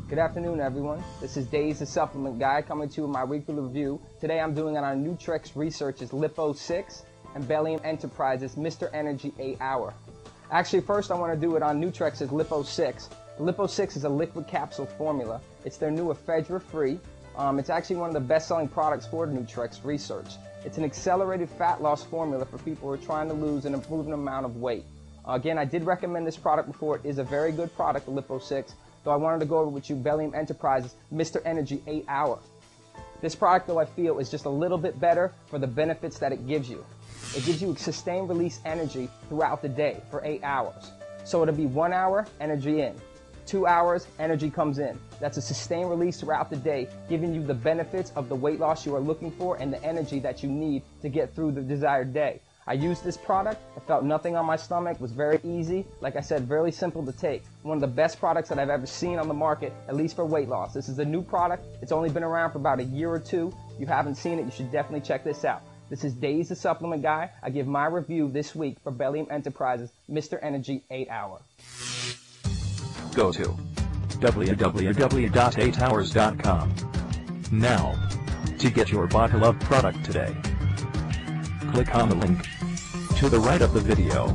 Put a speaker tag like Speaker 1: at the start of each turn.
Speaker 1: Good afternoon, everyone. This is Days the Supplement Guy coming to you with my weekly review. Today I'm doing it on Nutrex Research's Lipo6 and Bellium Enterprises Mr. Energy 8 Hour. Actually, first I want to do it on Nutrex's Lipo6. The Lipo6 is a liquid capsule formula. It's their new ephedra-free. It's actually one of the best-selling products for Nutrex Research. It's an accelerated fat loss formula for people who are trying to lose an improved amount of weight. Again, I did recommend this product before. It is a very good product, the Lipo6. So I wanted to go over with you Bellium Enterprises Mr. Energy 8 Hour. This product, though, I feel is just a little bit better for the benefits that it gives you. It gives you sustained release energy throughout the day for 8 hours. So it'll be 1 hour, energy in. 2 hours, energy comes in. That's a sustained release throughout the day, giving you the benefits of the weight loss you are looking for and the energy that you need to get through the desired day. I used this product, I felt nothing on my stomach, it was very easy, like I said, very simple to take. One of the best products that I've ever seen on the market, at least for weight loss. This is a new product, it's only been around for about a year or two. If you haven't seen it, you should definitely check this out. This is Days the Supplement Guy. I give my review this week for Bellium Enterprises Mr. Energy 8 Hour.
Speaker 2: Go to www.8hours.com now to get your bottle of product today. Click on the link to the right of the video.